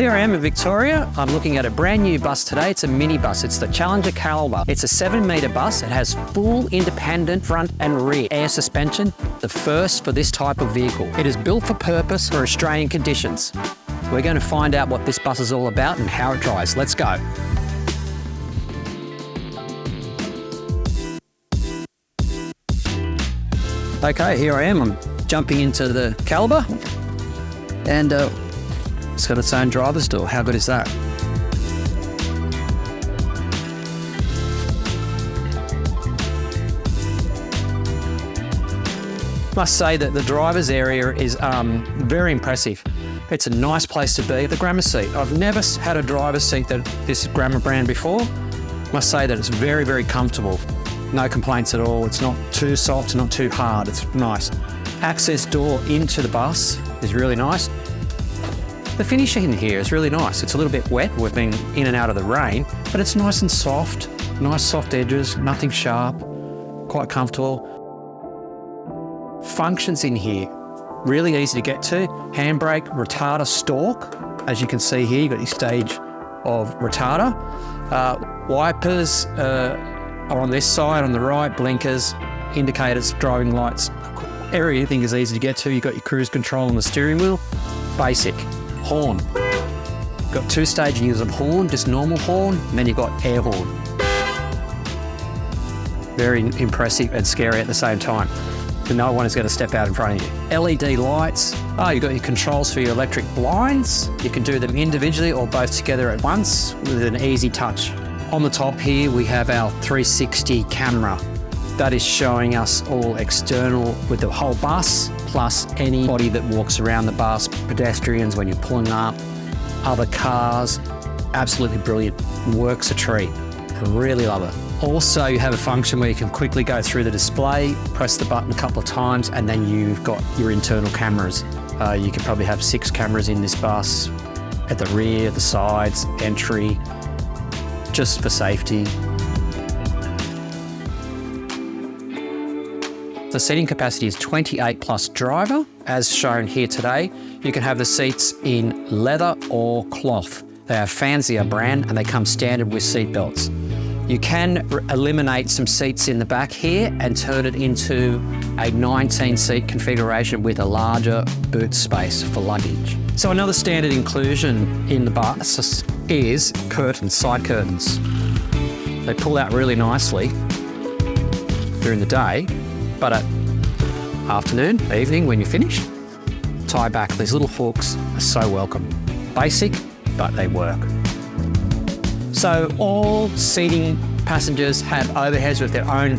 Here I am in Victoria. I'm looking at a brand new bus today. It's a mini bus. It's the Challenger Callibar. It's a 7-metre bus. It has full independent front and rear air suspension, the first for this type of vehicle. It is built for purpose for Australian conditions. We're going to find out what this bus is all about and how it drives. Let's go. Okay, here I am. I'm jumping into the Callibar and it's got its own driver's door. How good is that? Must say that the driver's area is very impressive. It's a nice place to be. The Grammar seat. I've never had a driver's seat that this Grammar brand before. Must say that it's very, very comfortable. No complaints at all. It's not too soft, not too hard. It's nice. Access door into the bus is really nice. The finish in here is really nice. It's a little bit wet. We've been in and out of the rain, but it's nice and soft. Nice soft edges, nothing sharp, quite comfortable. Functions in here, really easy to get to. Handbrake, retarder, stalk. As you can see here, you've got your stage of retarder. Wipers are on this side, on the right, blinkers, indicators, driving lights. Everything is easy to get to. You've got your cruise control on the steering wheel. Basic. Horn. Got 2 stages of horn, just normal horn, and then you've got air horn. Very impressive and scary at the same time. No one is going to step out in front of you. LED lights. You've got your controls for your electric blinds. You can do them individually or both together at once with an easy touch. On the top here, we have our 360 camera. That is showing us all external with the whole bus, plus anybody that walks around the bus, pedestrians when you're pulling up, other cars. Absolutely brilliant. Works a treat. I really love it. Also, you have a function where you can quickly go through the display, press the button a couple of times, and then you've got your internal cameras. You can probably have 6 cameras in this bus, at the rear, the sides, entry, just for safety. The seating capacity is 28 plus driver, as shown here today. You can have the seats in leather or cloth. They are Fancier brand and they come standard with seat belts. You can eliminate some seats in the back here and turn it into a 19-seat configuration with a larger boot space for luggage. So another standard inclusion in the bus is curtains, side curtains. They pull out really nicely during the day, but at afternoon, evening, when you're finished, tie back. These little hooks are so welcome. Basic, but they work. So all seating passengers have overheads with their own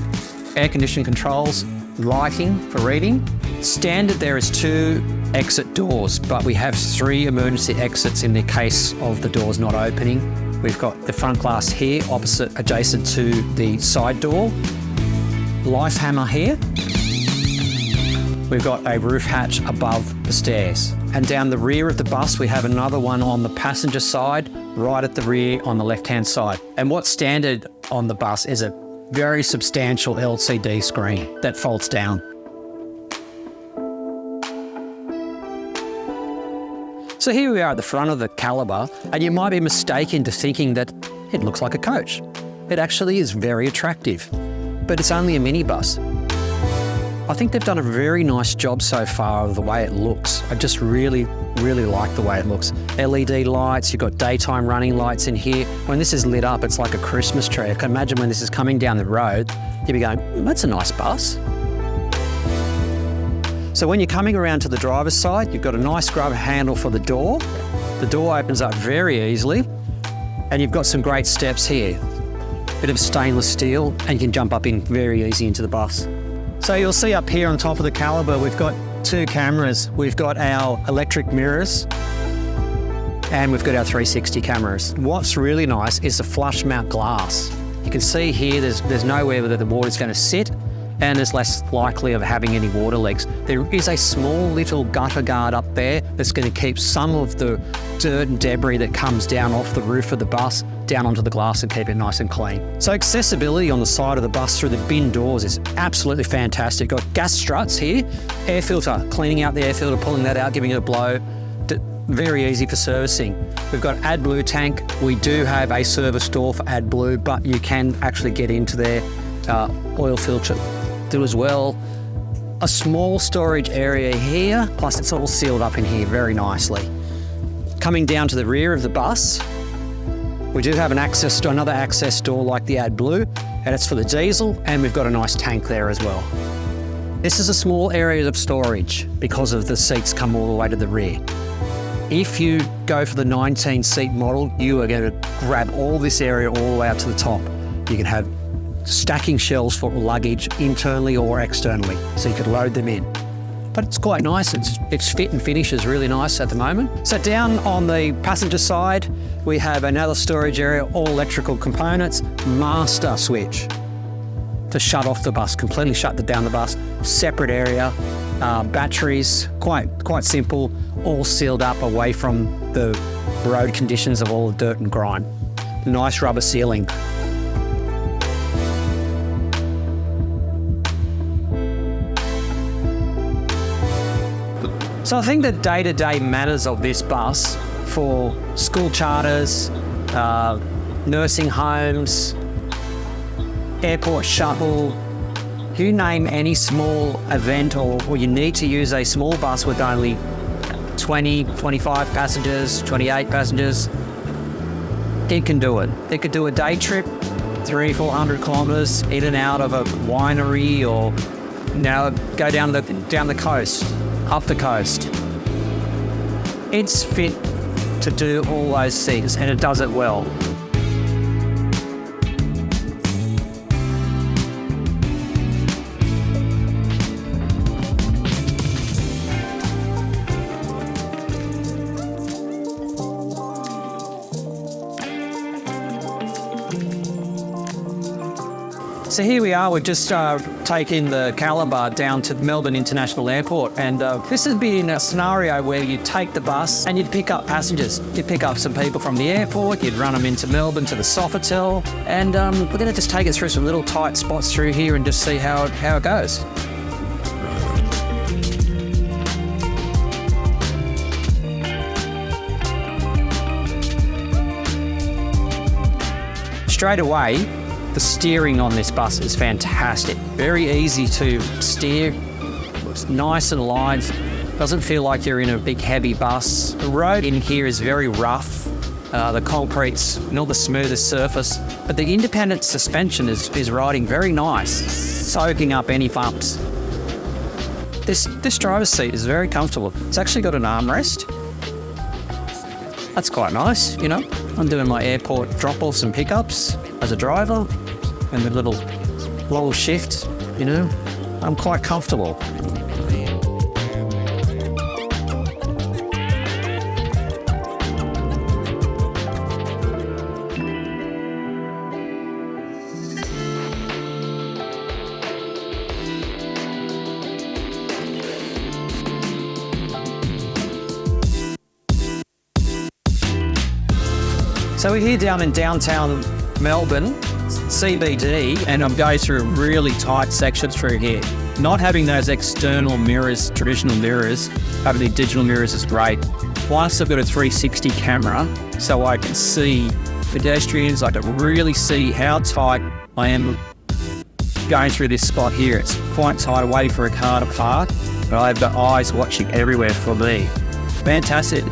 air conditioning controls, lighting for reading. Standard there is 2 exit doors, but we have 3 emergency exits in the case of the doors not opening. We've got the front glass here, adjacent to the side door. Life hammer here. We've got a roof hatch above the stairs. And down the rear of the bus, we have another one on the passenger side, right at the rear on the left-hand side. And what's standard on the bus is a very substantial LCD screen that folds down. So here we are at the front of the Callibar, and you might be mistaken to thinking that it looks like a coach. It actually is very attractive, but it's only a minibus. I think they've done a very nice job so far of the way it looks. I just really like the way it looks. LED lights, you've got daytime running lights in here. When this is lit up, it's like a Christmas tree. I can imagine when this is coming down the road, you'll be going, that's a nice bus. So when you're coming around to the driver's side, you've got a nice grub handle for the door. The door opens up very easily, and you've got some great steps here. Bit of stainless steel, and you can jump up in very easy into the bus. So you'll see up here on top of the Callibar, we've got 2 cameras. We've got our electric mirrors and we've got our 360 cameras. What's really nice is the flush mount glass. You can see here there's nowhere that the water's going to sit, and there's less likely of having any water leaks. There is a small little gutter guard up there that's going to keep some of the dirt and debris that comes down off the roof of the bus down onto the glass and keep it nice and clean. So accessibility on the side of the bus through the bin doors is absolutely fantastic. Got gas struts here, air filter, cleaning out the air filter, pulling that out, giving it a blow. very easy for servicing. We've got AdBlue tank. We do have a service door for AdBlue, but you can actually get into their oil filter do as well. A small storage area here, plus it's all sealed up in here very nicely. Coming down to the rear of the bus, we do have another access door like the AdBlue, and it's for the diesel, and we've got a nice tank there as well. This is a small area of storage because of the seats come all the way to the rear. If you go for the 19-seat model, you are going to grab all this area all the way up to the top. You can have stacking shelves for luggage internally or externally, so you could load them in. But it's quite nice. Its fit and finish is really nice at the moment. So down on the passenger side, we have another storage area, all electrical components, master switch to shut off the bus, completely shut down the bus, separate area, batteries, quite simple, all sealed up away from the road conditions of all the dirt and grime. Nice rubber sealing. So I think the day-to-day matters of this bus for school charters, nursing homes, airport shuttle, you name any small event or you need to use a small bus with only 20, 25 passengers, 28 passengers, it can do it. It could do a day trip, 300-400 kilometres in and out of a winery, or go down the coast, up the coast. It's fit to do all those things, and it does it well. So here we are, we've just taken the Callibar down to Melbourne International Airport, and this has been a scenario where you take the bus and you'd pick up passengers. You'd pick up some people from the airport, you'd run them into Melbourne to the Sofitel, and we're going to just take it through some little tight spots through here and just see how it goes. Straight away, the steering on this bus is fantastic. Very easy to steer. It's nice and light. Doesn't feel like you're in a big heavy bus. The road in here is very rough. The concrete's not the smoothest surface, but the independent suspension is riding very nice, soaking up any bumps. This driver's seat is very comfortable. It's actually got an armrest. That's quite nice, you know. I'm doing my airport drop-offs and pickups as a driver, and the little shift, you know, I'm quite comfortable. So we're here down in downtown Melbourne, CBD, and I'm going through a really tight section through here. Not having those external mirrors, traditional mirrors, having the digital mirrors is great. Plus I've got a 360 camera, so I can see pedestrians, I can really see how tight I am going through this spot here. It's quite tight away for a car to park, but I've got eyes watching everywhere for me. Fantastic.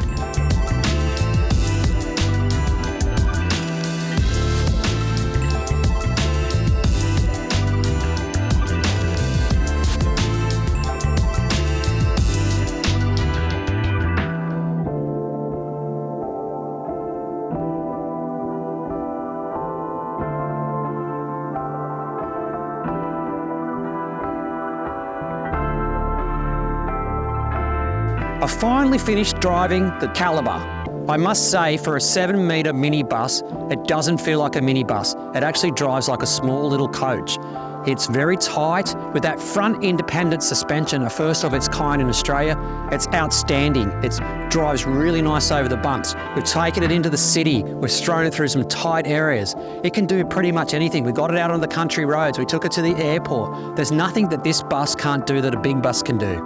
I finally finished driving the Callibar. I must say, for a 7-metre minibus, it doesn't feel like a minibus. It actually drives like a small little coach. It's very tight with that front independent suspension, a first of its kind in Australia. It's outstanding. It drives really nice over the bumps. We've taken it into the city. We've thrown it through some tight areas. It can do pretty much anything. We got it out on the country roads. We took it to the airport. There's nothing that this bus can't do that a big bus can do.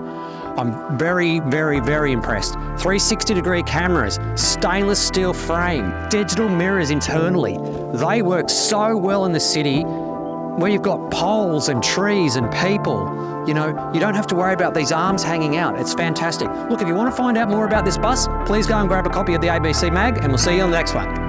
I'm very, very, very impressed. 360-degree cameras, stainless steel frame, digital mirrors internally. They work so well in the city where you've got poles and trees and people. You know, you don't have to worry about these arms hanging out. It's fantastic. Look, if you want to find out more about this bus, please go and grab a copy of the ABC Mag, and we'll see you on the next one.